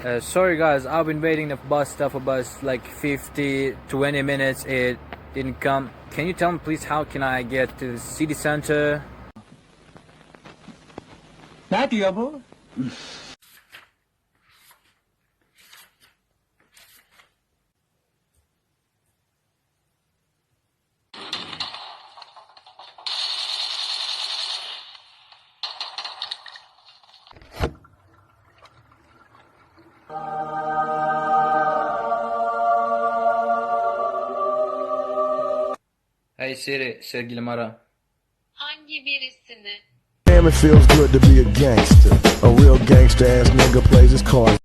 Sorry guys, I've been waiting the bus stop for bus like 20 minutes. It didn't come. Can you tell me please how can I get to the city center? Ne diyor bu? Hey Siri, sevgilim ara. Hangi birisini? Damn, it feels good to be a gangster. A real gangster ass nigga plays his cards.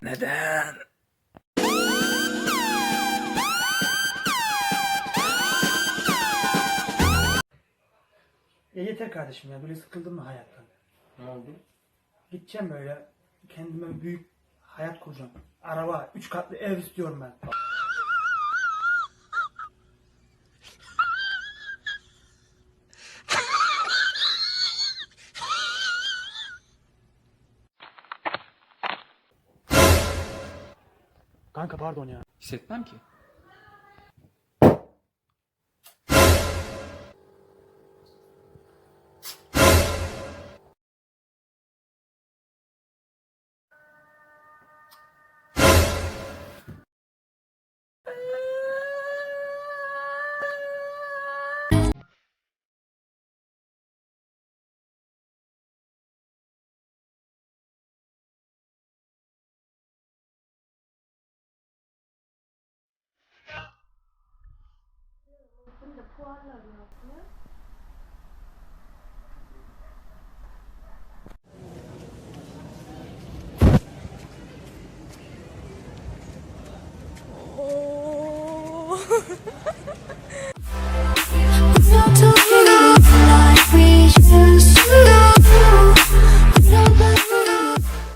Neden? Ya yeter kardeşim ya, böyle sıkıldım mı hayattan? Ne oldu? Gideceğim böyle, kendime büyük hayat kuracağım. Araba, 3 katlı ev istiyorum ben. Kanka pardon ya. Hissetmem ki.